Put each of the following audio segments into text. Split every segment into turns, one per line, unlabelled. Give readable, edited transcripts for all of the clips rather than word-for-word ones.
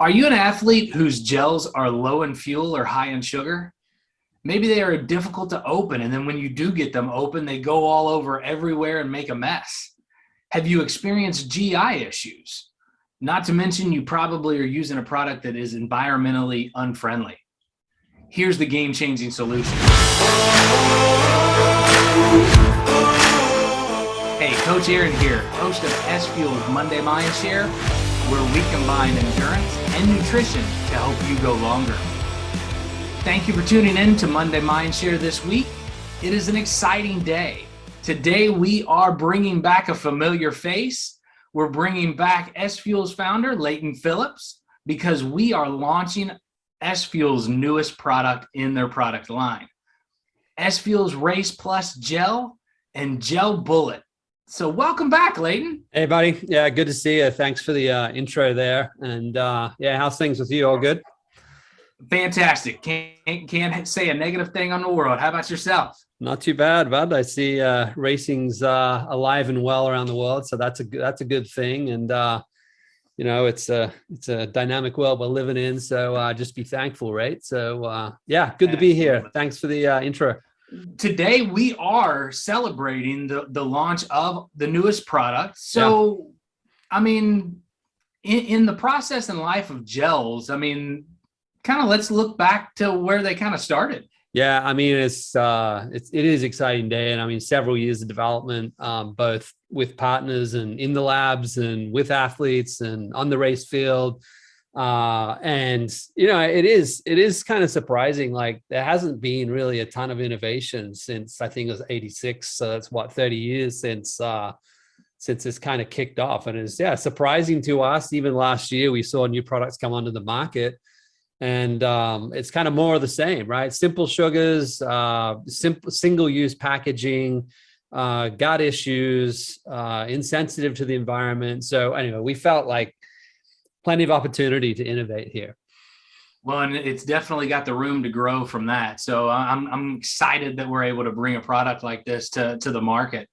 Are you an athlete whose gels are low in fuel or high in sugar? Maybe they are difficult to open, and then when you do get them open, they go all over everywhere and make a mess. Have you experienced GI issues? Not to mention, you probably are using a product that is environmentally unfriendly. Here's the game-changing solution. Hey, Coach Aaron here, host of SFuels Monday Mindshare, where we combine endurance and nutrition to help you go longer. Thank you for tuning in to Monday Mindshare this week. It is an exciting day. Today, we are bringing back a familiar face. We're bringing back SFuels founder, Leighton Phillips, because we are launching SFuels' newest product in their product line, SFuels Race Plus Gel and Gel Bullet. So welcome back, Leighton.
Hey, buddy. Yeah, good to see you. Thanks for the intro there. And yeah, how's things with you? All good?
Fantastic. Can't say a negative thing on the world. How about yourself?
Not too bad, bud. I see racing's alive and well around the world, so that's a good thing. And you know, it's a dynamic world we're living in. So just be thankful, right? So yeah, good to be here. Thanks for the intro.
Today we are celebrating the launch of the newest product. So, yeah. I mean, in the process and life of gels, I mean, kind of let's look back to where they kind of started.
Yeah, I mean, it is exciting day, and I mean, several years of development, both with partners and in the labs, and with athletes, and on the race field. And you know, it is kind of surprising. Like, there hasn't been really a ton of innovation since I think it was '86. So that's what, 30 years since it's kind of kicked off. And it's surprising to us. Even last year, we saw new products come onto the market. And it's kind of more of the same, right? Simple sugars, single-use packaging, gut issues, insensitive to the environment. So anyway, we felt like plenty of opportunity to innovate here.
Well, and it's definitely got the room to grow from that. So I'm excited that we're able to bring a product like this to the market.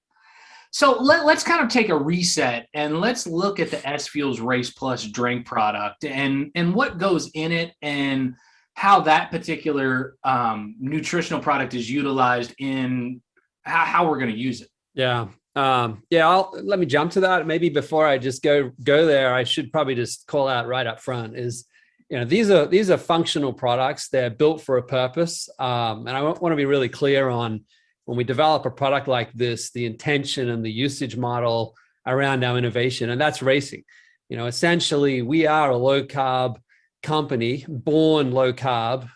So let's kind of take a reset and let's look at the SFuels Race Plus drink product and what goes in it and how that particular nutritional product is utilized in how we're going to use it.
Yeah. Let me jump to that. Maybe before I just go there, I should probably just call out right up front is, you know, these are functional products. They're built for a purpose. And I want to be really clear on, when we develop a product like this, the intention and the usage model around our innovation, and that's racing. You know, essentially, we are a low carb company, born low carb,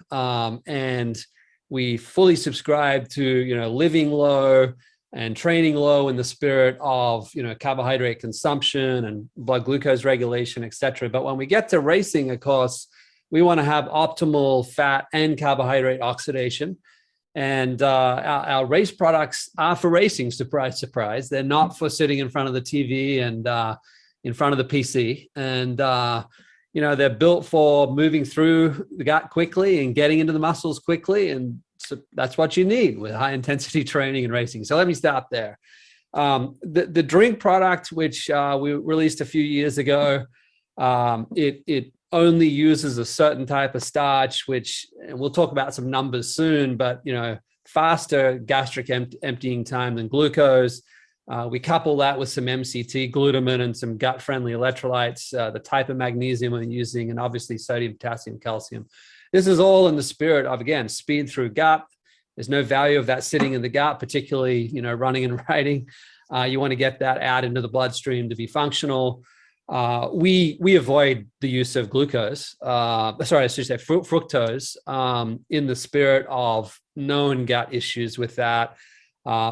and we fully subscribe to, you know, living low and training low in the spirit of, you know, carbohydrate consumption and blood glucose regulation, et cetera. But when we get to racing, of course, we want to have optimal fat and carbohydrate oxidation. And our race products are for racing, surprise, surprise. They're not for sitting in front of the TV and in front of the PC. And, you know, they're built for moving through the gut quickly and getting into the muscles quickly. And so that's what you need with high intensity training and racing. So let me stop there. The drink product, which we released a few years ago, it only uses a certain type of starch, which, and we'll talk about some numbers soon, but, you know, faster gastric emptying time than glucose. We couple that with some MCT, glutamine, and some gut-friendly electrolytes, the type of magnesium we're using, and obviously sodium, potassium, calcium. This is all in the spirit of, again, speed through gut. There's no value of that sitting in the gut, particularly, you know, running and riding. You want to get that out into the bloodstream to be functional. We avoid the use of glucose, fructose, in the spirit of known gut issues with that,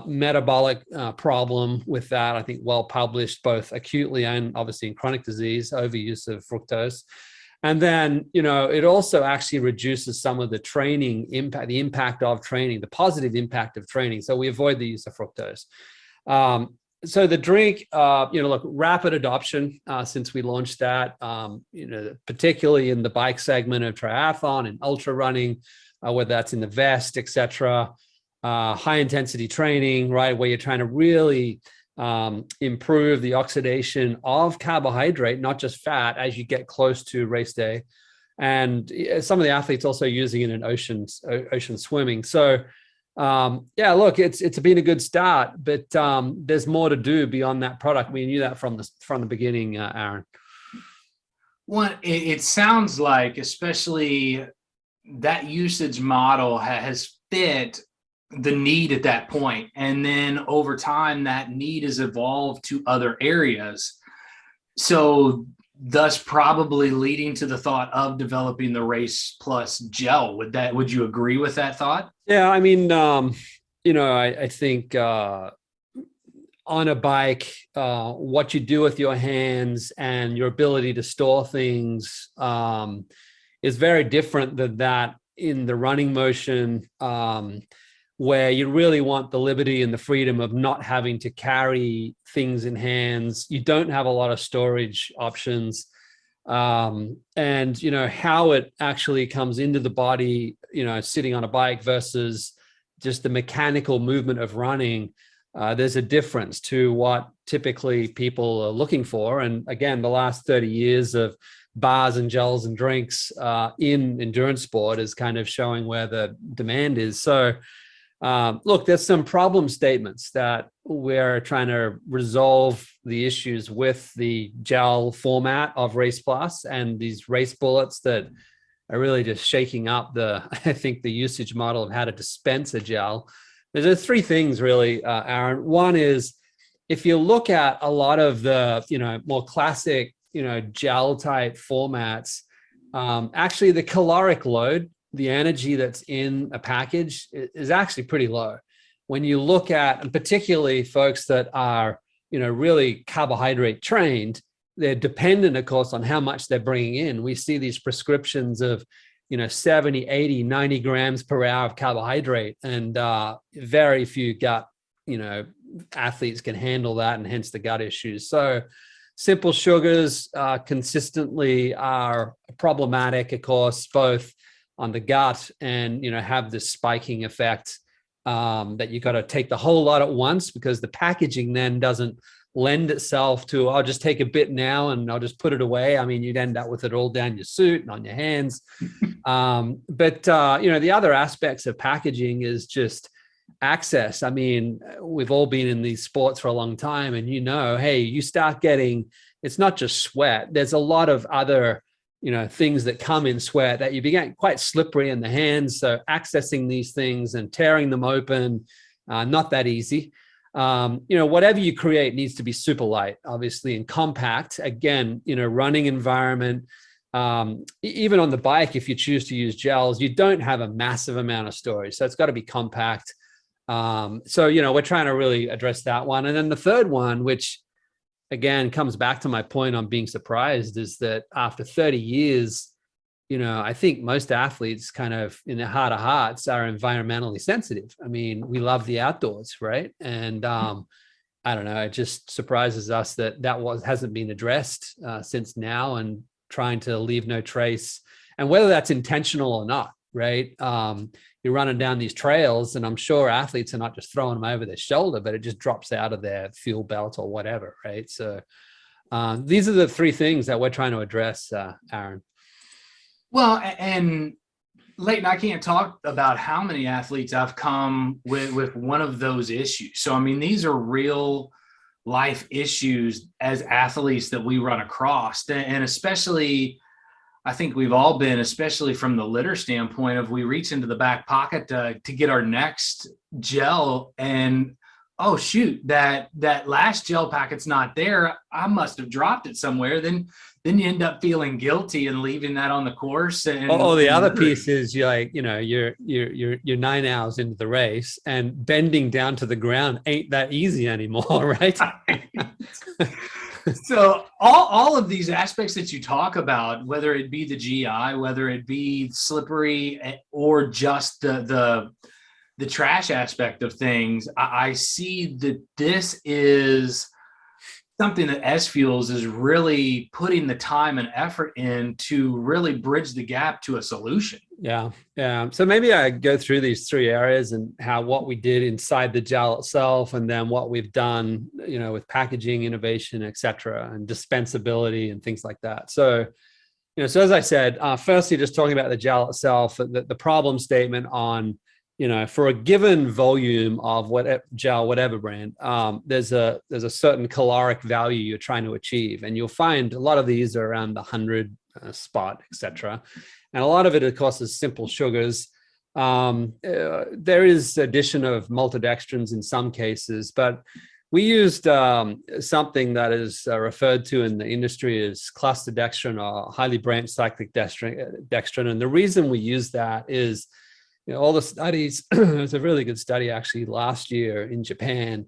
metabolic problem with that. I think well published, both acutely and obviously in chronic disease, overuse of fructose. And then, you know, it also actually reduces some of the training impact, the impact of training, the positive impact of training. So we avoid the use of fructose. So the drink, you know, look, rapid adoption since we launched that, you know, particularly in the bike segment of triathlon and ultra running, whether that's in the vest, et cetera, high intensity training, right, where you're trying to really improve the oxidation of carbohydrate, not just fat, as you get close to race day. And some of the athletes also using it in ocean swimming. So yeah, look, it's been a good start, but there's more to do beyond that product. We knew that from the beginning, Aaron.
Well, it sounds like, especially that usage model has fit the need at that point, and then over time that need has evolved to other areas, so thus probably leading to the thought of developing the Race Plus gel. Would you agree with that thought?
Yeah, I mean, I think on a bike, what you do with your hands and your ability to store things is very different than that in the running motion, where you really want the liberty and the freedom of not having to carry things in hands. You don't have a lot of storage options. And, how it actually comes into the body, sitting on a bike versus just the mechanical movement of running, there's a difference to what typically people are looking for. And again, the last 30 years of bars and gels and drinks in endurance sport is kind of showing where the demand is. So look, there's some problem statements that we're trying to resolve the issues with the gel format of Race Plus and these race bullets that are really just shaking up I think the usage model of how to dispense a gel. There's three things really, Aaron. One is, if you look at a lot of the, more classic, gel type formats, actually the caloric load, the energy that's in a package is actually pretty low. When you look at, and particularly folks that are, really carbohydrate trained, they're dependent, of course, on how much they're bringing in. We see these prescriptions of, 70, 80, 90 grams per hour of carbohydrate, and very few gut, athletes can handle that, and hence the gut issues. So simple sugars consistently are problematic, of course, both on the gut and, have this spiking effect that you got to take the whole lot at once, because the packaging then doesn't lend itself to, I'll just take a bit now and I'll just put it away. I mean, you'd end up with it all down your suit and on your hands. But the other aspects of packaging is just access. I mean, we've all been in these sports for a long time, and hey, you start getting, it's not just sweat. There's a lot of other things that come in sweat that you begin quite slippery in the hands. So accessing these things and tearing them open, not that easy. Whatever you create needs to be super light, obviously, and compact. Again, running environment, even on the bike, if you choose to use gels, you don't have a massive amount of storage. So it's got to be compact. So, we're trying to really address that one. And then the third one, which again comes back to my point on being surprised, is that after 30 years, I think most athletes kind of in their heart of hearts are environmentally sensitive. I mean, we love the outdoors, right? And I don't know, it just surprises us that hasn't been addressed since now, and trying to leave no trace, and whether that's intentional or not, right? You're running down these trails, and I'm sure athletes are not just throwing them over their shoulder, but it just drops out of their fuel belt or whatever, right? So these are the three things that we're trying to address, Aaron.
Well, and Leighton, I can't talk about how many athletes I've come with one of those issues. So, I mean, these are real life issues as athletes that we run across. And especially, I think we've all been, especially from the litter standpoint, of we reach into the back pocket to get our next gel, and oh shoot, that last gel packet's not there. I must have dropped it somewhere. Then you end up feeling guilty and leaving that on the course. And
the other piece is you're 9 hours into the race, and bending down to the ground ain't that easy anymore, right?
So all of these aspects that you talk about, whether it be the GI, whether it be slippery, or just the trash aspect of things, I see that this is something that SFuels is really putting the time and effort in to really bridge the gap to a solution.
Yeah. Yeah. So maybe I go through these three areas and how what we did inside the gel itself, and then what we've done, with packaging innovation, et cetera, and dispensability and things like that. So, so as I said, firstly, just talking about the gel itself, the problem statement on, for a given volume of whatever gel, whatever brand, there's a certain caloric value you're trying to achieve, and you'll find a lot of these are around the 100 spot, et cetera. And a lot of it, of course, is simple sugars. There is addition of maltodextrins in some cases, but we used something that is referred to in the industry as cluster dextrin, or highly branched cyclic dextrin. And the reason we use that is, all the studies, it was a really good study actually last year in Japan,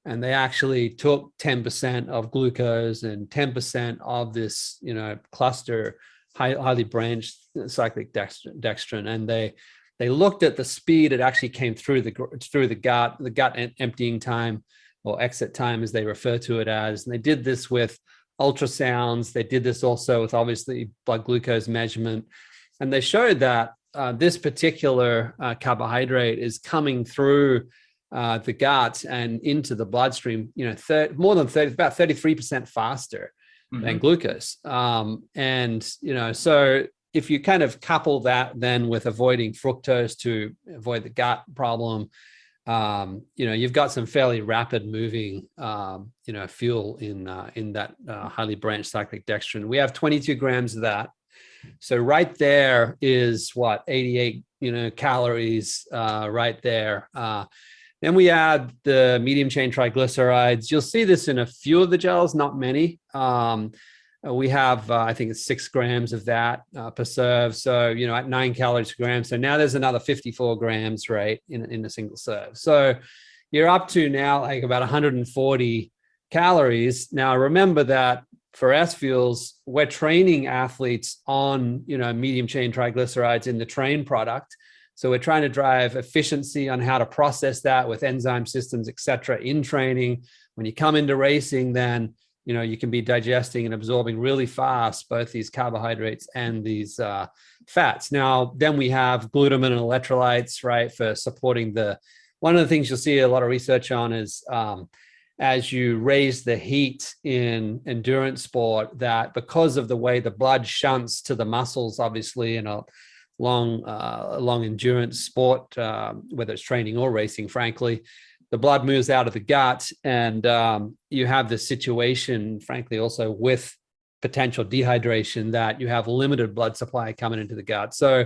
and they actually took 10% of glucose and 10% of this, cluster highly branched cyclic dextrin, and they looked at the speed it actually came through the gut emptying time, or exit time as they refer to it as. And they did this with ultrasounds. They did this also with obviously blood glucose measurement, and they showed that this particular carbohydrate is coming through the gut and into the bloodstream, more than 30, about 33% faster than glucose. And, so if you kind of couple that then with avoiding fructose to avoid the gut problem, you've got some fairly rapid moving, fuel in that highly branched cyclic dextrin. We have 22 grams of that. So right there is 88, calories right there. Then we add the medium chain triglycerides. You'll see this in a few of the gels, not many. We have, I think it's 6 grams of that per serve. So, at 9 calories per gram. So now there's another 54 grams, right, in a single serve. So you're up to now like about 140 calories. Now, remember that for SFuels, we're training athletes on, medium chain triglycerides in the train product. So we're trying to drive efficiency on how to process that with enzyme systems, et cetera, in training. When you come into racing, then, you can be digesting and absorbing really fast, both these carbohydrates and these fats. Now, then we have glutamine and electrolytes, right, for supporting one of the things you'll see a lot of research on is as you raise the heat in endurance sport, that because of the way the blood shunts to the muscles, obviously, in a long endurance sport, whether it's training or racing, frankly, the blood moves out of the gut, and you have this situation, frankly, also with potential dehydration, that you have limited blood supply coming into the gut. So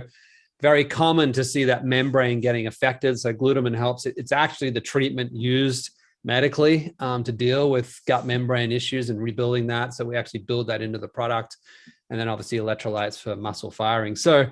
very common to see that membrane getting affected. So glutamine helps. It's actually the treatment used medically to deal with gut membrane issues and rebuilding that. So we actually build that into the product. And then obviously electrolytes for muscle firing. So,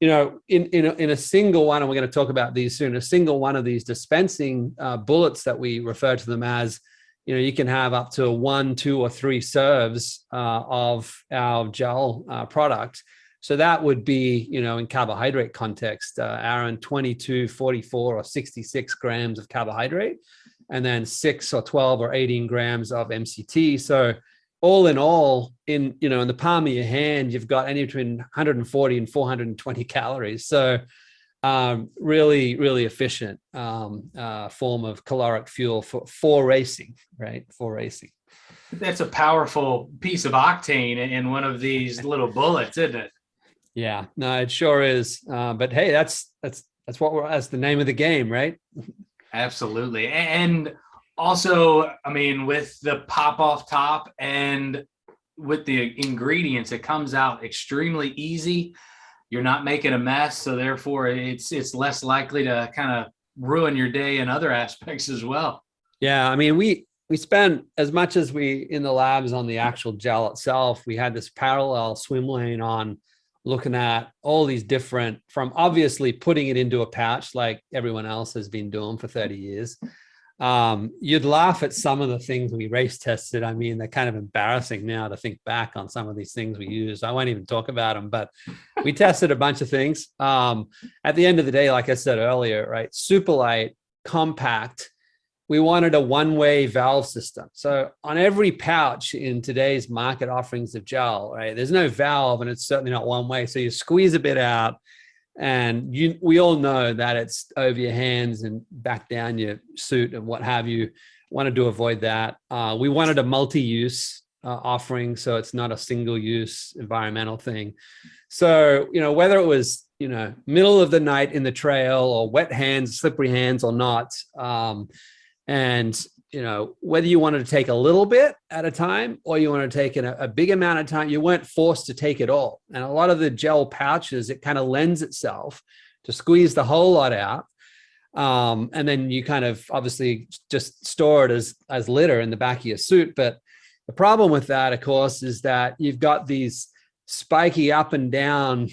in a single one, and we're going to talk about these soon, a single one of these dispensing bullets that we refer to them as, you can have up to 1, 2, or 3 serves of our gel product. So that would be, in carbohydrate context, Aaron, 22, 44, or 66 grams of carbohydrate, and then 6 or 12 or 18 grams of MCT. So all in all, in the palm of your hand, you've got anywhere between 140 and 420 calories. So really, really efficient form of caloric fuel for racing, right? For racing.
That's a powerful piece of octane in one of these little bullets, isn't it?
Yeah, no, it sure is. But hey, that's the name of the game, right?
Absolutely. And also, I mean, with the pop off top and with the ingredients, it comes out extremely easy. You're not making a mess, so therefore it's less likely to kind of ruin your day in other aspects as well.
Yeah, I mean, we spent as much as we in the labs on the actual gel itself. We had this parallel swim lane on looking at all these different, from obviously putting it into a pouch like everyone else has been doing for 30 years. You'd laugh at some of the things we race tested. I mean, they're kind of embarrassing now to think back on some of these things we used. I won't even talk about them, but we tested a bunch of things. At the end of the day, like I said earlier, right, super light, compact, we wanted a one-way valve system. So on every pouch in today's market offerings of gel, right, there's no valve, and it's certainly not one way. So you squeeze a bit out, and we all know that it's over your hands and back down your suit and what have you. Wanted to avoid that. We wanted a multi-use offering, so it's not a single-use environmental thing. So, whether it was, middle of the night in the trail, or wet hands, slippery hands or not, and, whether you wanted to take a little bit at a time or you want to take a big amount of time, you weren't forced to take it all. And a lot of the gel pouches, it kind of lends itself to squeeze the whole lot out. And then you kind of obviously just store it as litter in the back of your suit. But the problem with that, of course, is that you've got these spiky up and down,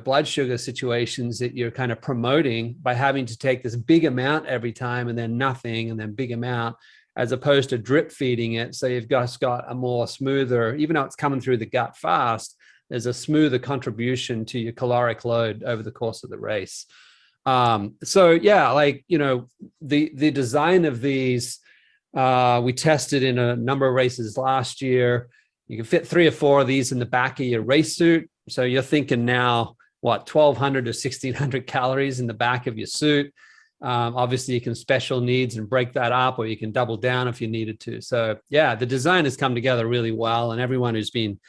blood sugar situations that you're kind of promoting by having to take this big amount every time and then nothing and then big amount, as opposed to drip feeding it. So you've just got a more smoother, even though it's coming through the gut fast, there's a smoother contribution to your caloric load over the course of the race. So yeah, the design of these, we tested in a number of races last year. You can fit 3 or 4 of these in the back of your race suit. So you're thinking now, 1,200 to 1,600 calories in the back of your suit. Obviously you can special needs and break that up, or you can double down if you needed to. So yeah, the design has come together really well, and everyone who's been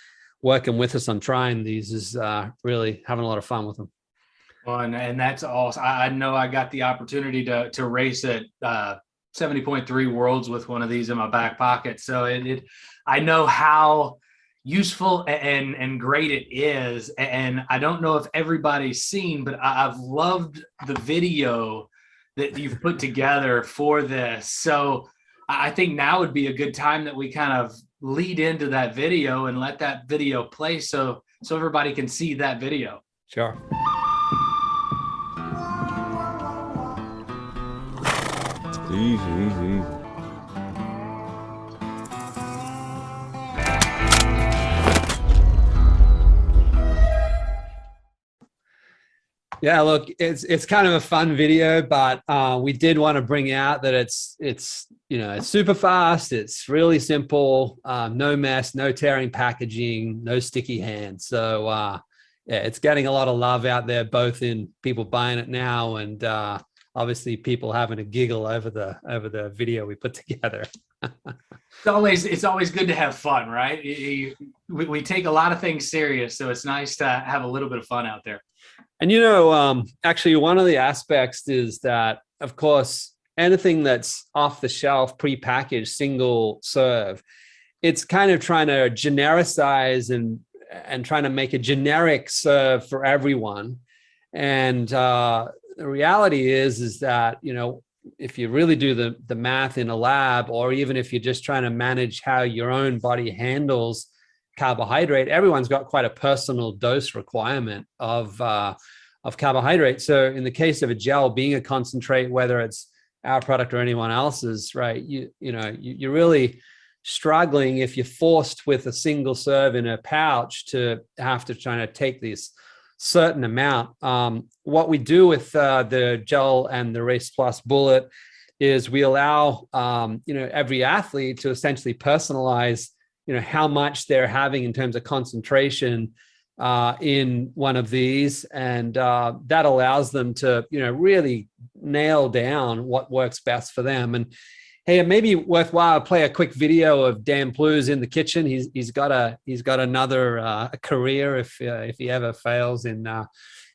working with us on trying these is really having a lot of fun with them.
Well, and that's awesome. I know I got the opportunity to race at 70.3 Worlds with one of these in my back pocket. So I know how useful and great it is. And I don't know if everybody's seen, but I've loved the video that you've put together for this. So I think now would be a good time that we kind of lead into that video and let that video play so everybody can see that video.
Sure.
Easy.
Yeah, look, it's kind of a fun video, but we did want to bring out that it's super fast, it's really simple, no mess, no tearing packaging, no sticky hands. So yeah, it's getting a lot of love out there, both in people buying it now and obviously people having a giggle over the video we put together.
It's always good to have fun, right? We take a lot of things serious, so it's nice to have a little bit of fun out there.
And actually one of the aspects is that, of course, anything that's off the shelf, prepackaged, single serve, it's kind of trying to genericize and trying to make a generic serve for everyone. And the reality is that, if you really do the math in a lab, or even if you're just trying to manage how your own body handles carbohydrate, everyone's got quite a personal dose requirement of carbohydrate. So in the case of a gel being a concentrate, whether it's our product or anyone else's, right, you're really struggling if you're forced with a single serve in a pouch to have to try to take this certain amount. What we do with the gel and the Race Plus bullet is we allow every athlete to essentially personalize how much they're having in terms of concentration in one of these, and that allows them to really nail down what works best for them. And hey, it may be worthwhile to play a quick video of Dan Plews in the kitchen. He's got another career if he ever fails in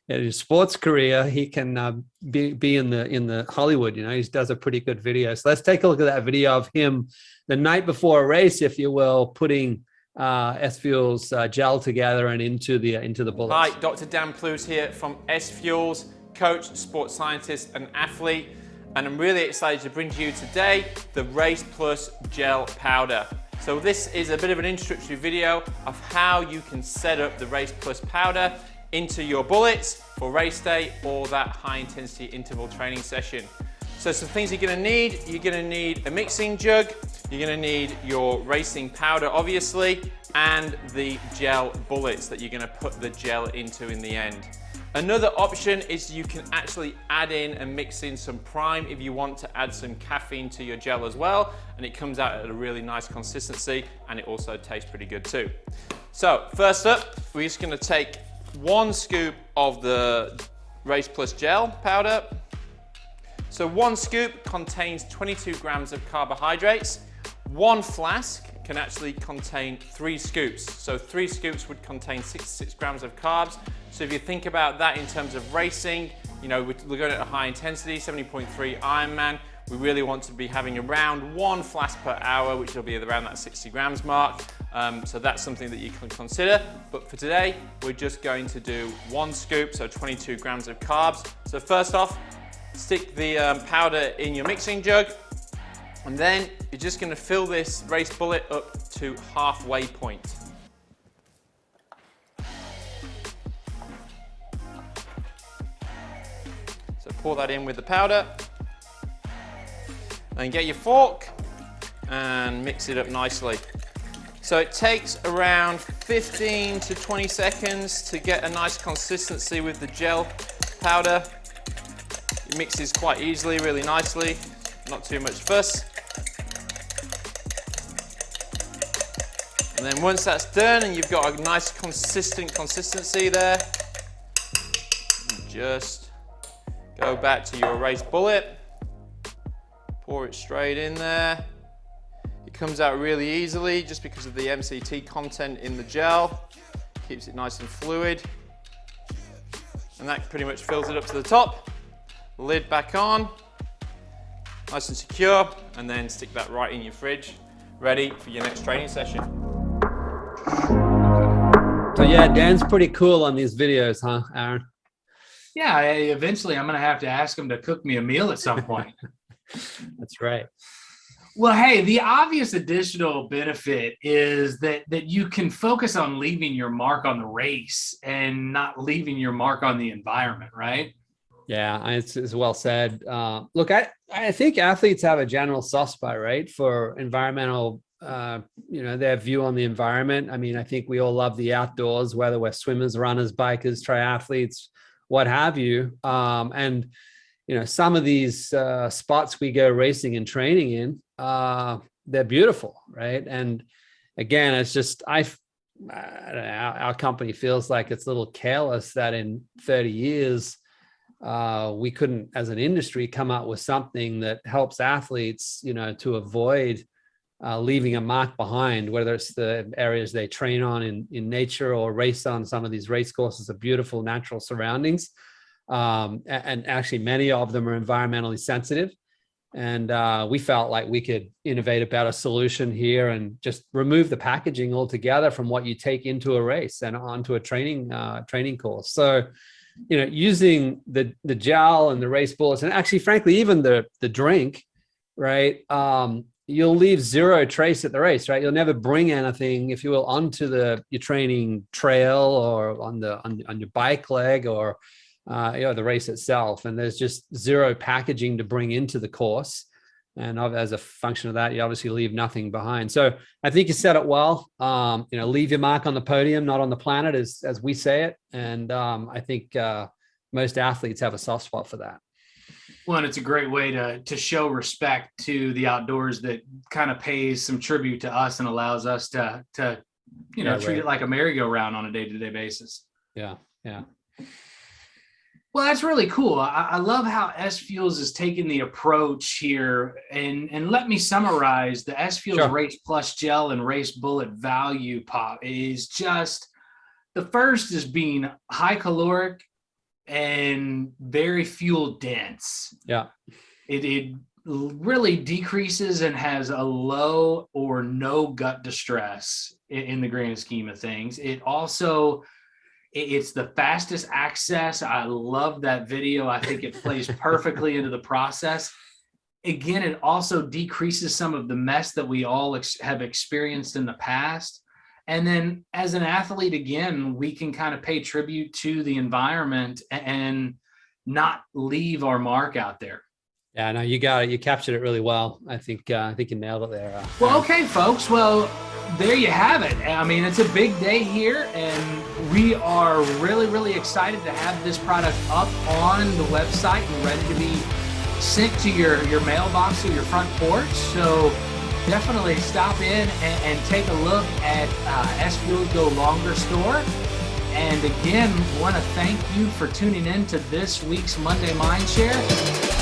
his sports career. He can be in the Hollywood. He does a pretty good video. So let's take a look at that video of him the night before a race, if you will, putting SFuels gel together and into the bullets.
Hi, Dr. Dan Plews here from SFuels, coach, sports scientist, and athlete. And I'm really excited to bring to you today the Race Plus gel powder. So this is a bit of an introductory video of how you can set up the Race Plus powder into your bullets for race day or that high intensity interval training session. So some things you're going to need a mixing jug, You're going to need your racing powder, obviously, and the gel bullets that you're going to put the gel into in the end. Another option is you can actually add in and mix in some prime if you want to add some caffeine to your gel as well, and it comes out at a really nice consistency, and it also tastes pretty good too. So first up, we're just going to take 1 scoop of the Race Plus gel powder. So 1 scoop contains 22 grams of carbohydrates. 1 flask can actually contain 3 scoops. So 3 scoops would contain 66 grams of carbs. So if you think about that in terms of racing, you know, we're going at a high intensity, 70.3 Ironman. We really want to be having around 1 flask per hour, which will be around that 60 grams mark. So that's something that you can consider. But for today, we're just going to do 1 scoop, so 22 grams of carbs. So first off, stick the powder in your mixing jug, and then you're just going to fill this race bullet up to halfway point. So pour that in with the powder, and get your fork and mix it up nicely. So it takes around 15 to 20 seconds to get a nice consistency with the gel powder. It mixes quite easily, really nicely, not too much fuss. And then once that's done and you've got a nice consistent consistency there, just go back to your race bullet, pour it straight in there. It comes out really easily just because of the MCT content in the gel. Keeps it nice and fluid. And that pretty much fills it up to the top. Lid back on, nice and secure, and then stick that right in your fridge, ready for your next training session.
So yeah, Dan's pretty cool on these videos, huh, Aaron?
Yeah, eventually I'm going to have to ask him to cook me a meal at some point.
That's right.
Well, hey, the obvious additional benefit is that you can focus on leaving your mark on the race and not leaving your mark on the environment, right?
Yeah, it's well said. Look, I think athletes have a general soft spot, right, for environmental, their view on the environment. I mean, I think we all love the outdoors, whether we're swimmers, runners, bikers, triathletes, what have you. And some of these spots we go racing and training in, they're beautiful, right? And again, it's just our company feels like it's a little careless that in 30 years we couldn't, as an industry, come up with something that helps athletes, to avoid leaving a mark behind, whether it's the areas they train on in nature or race on some of these race courses of beautiful natural surroundings. And actually many of them are environmentally sensitive. And we felt like we could innovate a better solution here and just remove the packaging altogether from what you take into a race and onto a training course. So, using the gel and the race bullets, and actually, frankly, even the drink, right? You'll leave zero trace at the race, right? You'll never bring anything, if you will, onto your training trail or on your bike leg or the race itself. And there's just zero packaging to bring into the course. And as a function of that, you obviously leave nothing behind. So I think you said it well. Leave your mark on the podium, not on the planet, as we say it. And I think most athletes have a soft spot for that.
Well, and it's a great way to show respect to the outdoors that kind of pays some tribute to us and allows us to treat it like a merry-go-round on a day-to-day basis.
Yeah.
Well, that's really cool. I love how SFuels is taking the approach here. And let me summarize the SFuels Race Plus Gel and Race Bullet value pop is just, the first is being high caloric and very fuel dense. Yeah. It really decreases and has a low or no gut distress in the grand scheme of things. It also, it's the fastest access. I love that video. I think it plays perfectly into the process. Again, it also decreases some of the mess that we all have experienced in the past. And then as an athlete, again, we can kind of pay tribute to the environment and not leave our mark out there.
Yeah, no, you got it. You captured it really well. I think you nailed it there.
Well, okay, folks. Well, there you have it. I mean, it's a big day here, and we are really, really excited to have this product up on the website and ready to be sent to your mailbox or your front porch. So definitely stop in and take a look at SFuels Go Longer store. And again, want to thank you for tuning in to this week's Monday Mindshare.